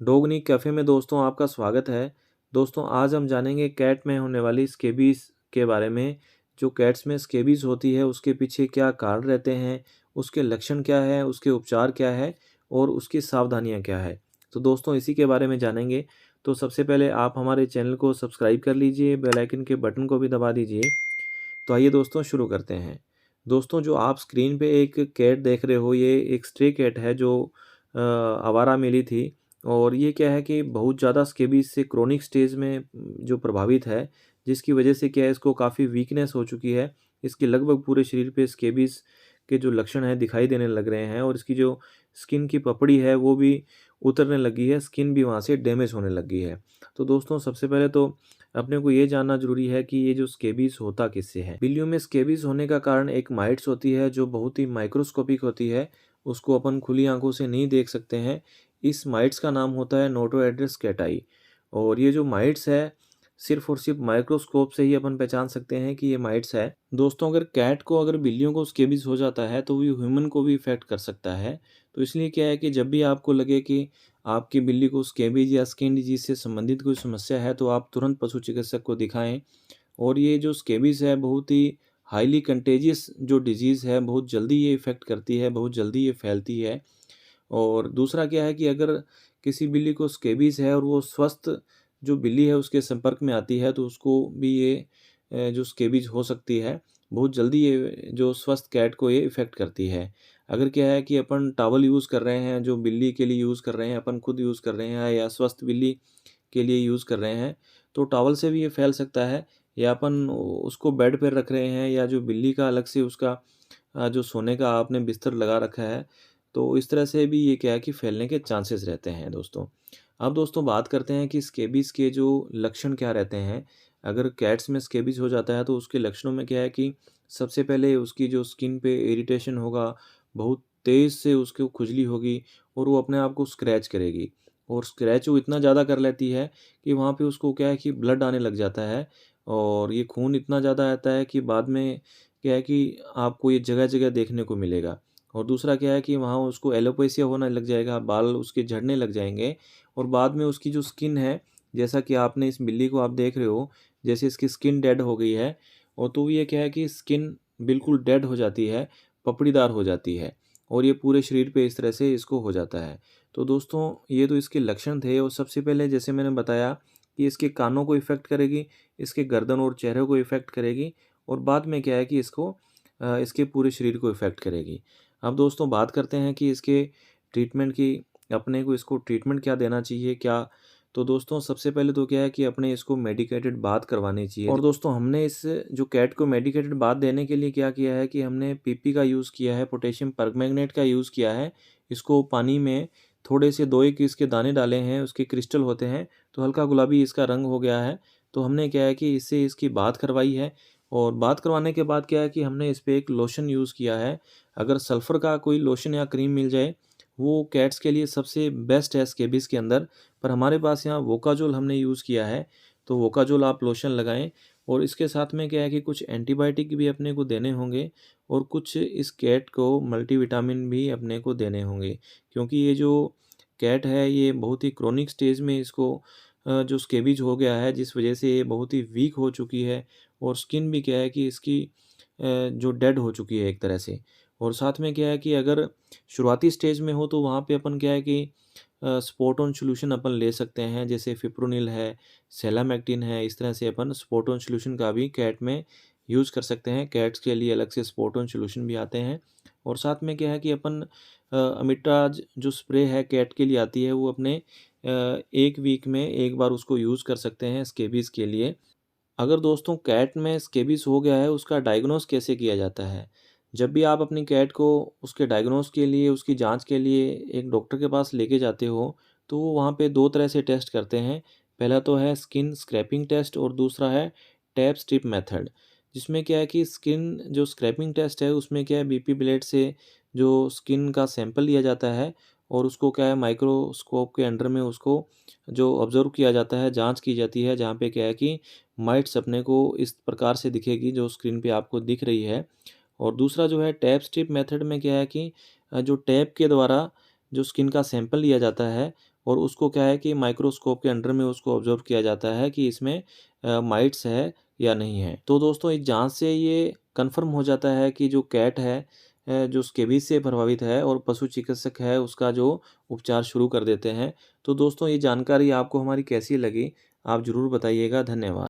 डॉगनी cafe में दोस्तों आपका स्वागत है। दोस्तों आज हम जानेंगे कैट में होने वाली स्केबीज़ के बारे में। जो कैट्स में स्केबीज़ होती है उसके पीछे क्या कारण रहते हैं, उसके लक्षण क्या है, उसके उपचार क्या है और उसकी सावधानियाँ क्या है। तो दोस्तों इसी के बारे में जानेंगे। तो सबसे पहले आप हमारे चैनल को सब्सक्राइब कर लीजिए, बेल आइकन के बटन को भी दबा दीजिए। तो आइए दोस्तों शुरू करते हैं। दोस्तों जो आप स्क्रीन पे एक कैट देख रहे हो, ये एक स्ट्रे कैट है जो आवारा मिली थी। और ये क्या है कि बहुत ज़्यादा स्केबीज़ से क्रोनिक स्टेज में जो प्रभावित है, जिसकी वजह से क्या है इसको काफ़ी वीकनेस हो चुकी है। इसके लगभग पूरे शरीर पे स्केबीज़ के जो लक्षण हैं दिखाई देने लग रहे हैं और इसकी जो स्किन की पपड़ी है वो भी उतरने लगी है, स्किन भी वहाँ से डैमेज होने लगी है। तो दोस्तों सबसे पहले तो अपने को ये जानना ज़रूरी है कि ये जो स्केबीज़ होता किससे है। बिल्लियों में स्केबीज़ होने का कारण एक माइट्स होती है जो बहुत ही माइक्रोस्कोपिक होती है, उसको अपन खुली आँखों से नहीं देख सकते हैं। इस माइट्स का नाम होता है नोटोएड्रस कैटाई। और ये जो माइट्स है सिर्फ़ और सिर्फ़ माइक्रोस्कोप से ही अपन पहचान सकते हैं कि ये माइट्स है। दोस्तों अगर बिल्लियों को स्केबीज़ हो जाता है तो वो ह्यूमन को भी इफ़ेक्ट कर सकता है। तो इसलिए क्या है कि जब भी आपको लगे कि आपकी बिल्ली को स्केबीज़ या स्किन डिजीज़ से संबंधित कोई समस्या है तो आप तुरंत पशु चिकित्सक को दिखाएँ। और ये जो स्केबीज़ है बहुत ही हाईली कंटेजियस जो डिज़ीज़ है, बहुत जल्दी ये इफ़ेक्ट करती है, बहुत जल्दी ये फैलती है। और दूसरा क्या है कि अगर किसी बिल्ली को स्केबीज़ है और वो स्वस्थ जो बिल्ली है उसके संपर्क में आती है तो उसको भी ये जो स्केबीज़ हो सकती है। बहुत जल्दी ये जो स्वस्थ कैट को ये इफ़ेक्ट करती है। अगर क्या है कि अपन टॉवल यूज़ कर रहे हैं, जो बिल्ली के लिए यूज़ कर रहे हैं, अपन खुद यूज़ कर रहे हैं या स्वस्थ बिल्ली के लिए यूज़ कर रहे हैं, तो टॉवल से भी ये फैल सकता है। या अपन उसको बेड पर रख रहे हैं या जो बिल्ली का अलग से उसका जो सोने का आपने बिस्तर लगा रखा है, तो इस तरह से भी ये क्या है कि फैलने के चांसेस रहते हैं दोस्तों। अब दोस्तों बात करते हैं कि स्केबीज़ के जो लक्षण क्या रहते हैं। अगर कैट्स में स्केबीज़ हो जाता है तो उसके लक्षणों में क्या है कि सबसे पहले उसकी जो स्किन पे इरिटेशन होगा, बहुत तेज़ से उसको खुजली होगी और वो अपने आप को स्क्रैच करेगी। और स्क्रैच वो इतना ज़्यादा कर लेती है कि वहाँ पे उसको क्या है कि ब्लड आने लग जाता है। और ये खून इतना ज़्यादा आता है कि बाद में क्या है कि आपको ये जगह-जगह देखने को मिलेगा। और दूसरा क्या है कि वहाँ उसको एलोपेशिया होने लग जाएगा, बाल उसके झड़ने लग जाएँगे। और बाद में उसकी जो स्किन है, जैसा कि आपने इस बिल्ली को आप देख रहे हो, जैसे इसकी स्किन डेड हो गई है। और तो ये क्या है कि स्किन बिल्कुल डेड हो जाती है, पपड़ीदार हो जाती है और ये पूरे शरीर पे इस तरह से इसको हो जाता है। तो दोस्तों ये तो इसके लक्षण थे। और सबसे पहले जैसे मैंने बताया कि इसके कानों को इफ़ेक्ट करेगी, इसके गर्दन और चेहरे को इफ़ेक्ट करेगी और बाद में क्या है कि इसके पूरे शरीर को इफ़ेक्ट करेगी। अब दोस्तों बात करते हैं कि इसके ट्रीटमेंट की, अपने को इसको ट्रीटमेंट क्या देना चाहिए क्या। तो दोस्तों सबसे पहले तो क्या है कि अपने इसको मेडिकेटेड बाथ करवानी चाहिए। और दोस्तों हमने इस जो कैट को मेडिकेटेड बाथ देने के लिए क्या किया है कि हमने पीपी का यूज़ किया है, पोटेशियम परमैंगनेट का यूज़ किया है। इसको पानी में थोड़े से 2-1 इसके दाने डाले हैं, उसके क्रिस्टल होते हैं, तो हल्का गुलाबी इसका रंग हो गया है। तो हमने क्या है कि इससे इसकी बाथ करवाई है। और बात करवाने के बाद क्या है कि हमने इस पे एक लोशन यूज़ किया है। अगर सल्फ़र का कोई लोशन या क्रीम मिल जाए, वो कैट्स के लिए सबसे बेस्ट है स्केबीज़ के अंदर। पर हमारे पास यहाँ वोकाज़ोल हमने यूज़ किया है, तो वोकाज़ोल आप लोशन लगाएँ। और इसके साथ में क्या है कि कुछ एंटीबायोटिक भी अपने को देने होंगे और कुछ इस कैट को मल्टीविटामिन भी अपने को देने होंगे। क्योंकि ये जो कैट है ये बहुत ही क्रोनिक स्टेज में इसको जो स्केबीज़ हो गया है, जिस वजह से ये बहुत ही वीक हो चुकी है। और स्किन भी क्या है कि इसकी जो डेड हो चुकी है एक तरह से। और साथ में क्या है कि अगर शुरुआती स्टेज में हो तो वहाँ पे अपन क्या है कि स्पॉट ऑन सॉल्यूशन अपन ले सकते हैं, जैसे फिप्रोनिल है, सेलामेक्टिन है। इस तरह से अपन स्पॉट ऑन सॉल्यूशन का भी कैट में यूज़ कर सकते हैं। कैट्स के लिए अलग से स्पॉट ऑन सॉल्यूशन भी आते हैं। और साथ में क्या है कि अपन अमिटाज जो स्प्रे है कैट के लिए आती है, वो अपने 1 वीक में 1 बार उसको यूज़ कर सकते हैं स्केबीज़ के लिए। अगर दोस्तों कैट में स्केबीज हो गया है, उसका डायग्नोस कैसे किया जाता है। जब भी आप अपनी कैट को उसके डायग्नोस के लिए, उसकी जांच के लिए एक डॉक्टर के पास लेके जाते हो, तो वो वहाँ पे 2 तरह से टेस्ट करते हैं। पहला तो है स्किन स्क्रैपिंग टेस्ट और दूसरा है टैप स्ट्रिप मेथड। जिसमें क्या है कि स्किन जो स्क्रैपिंग टेस्ट है उसमें क्या है बीपी ब्लेड से जो स्किन का सैंपल लिया जाता है और उसको क्या है माइक्रोस्कोप के अंडर में उसको जो ऑब्ज़र्व किया जाता है, जाँच की जाती है, जहाँ पे क्या है कि माइट्स अपने को इस प्रकार से दिखेगी जो स्क्रीन पे आपको दिख रही है। और दूसरा जो है टैप स्ट्रिप मेथड में क्या है कि जो टैप के द्वारा जो स्किन का सैंपल लिया जाता है और उसको क्या है कि माइक्रोस्कोप के अंडर में उसको ऑब्जर्व किया जाता है कि इसमें माइट्स है या नहीं है। तो दोस्तों इस जाँच से ये कन्फर्म हो जाता है कि जो कैट है जो स्केबीज से प्रभावित है और पशु चिकित्सक है उसका जो उपचार शुरू कर देते हैं। तो दोस्तों ये जानकारी आपको हमारी कैसी लगी? आप ज़रूर बताइएगा। धन्यवाद।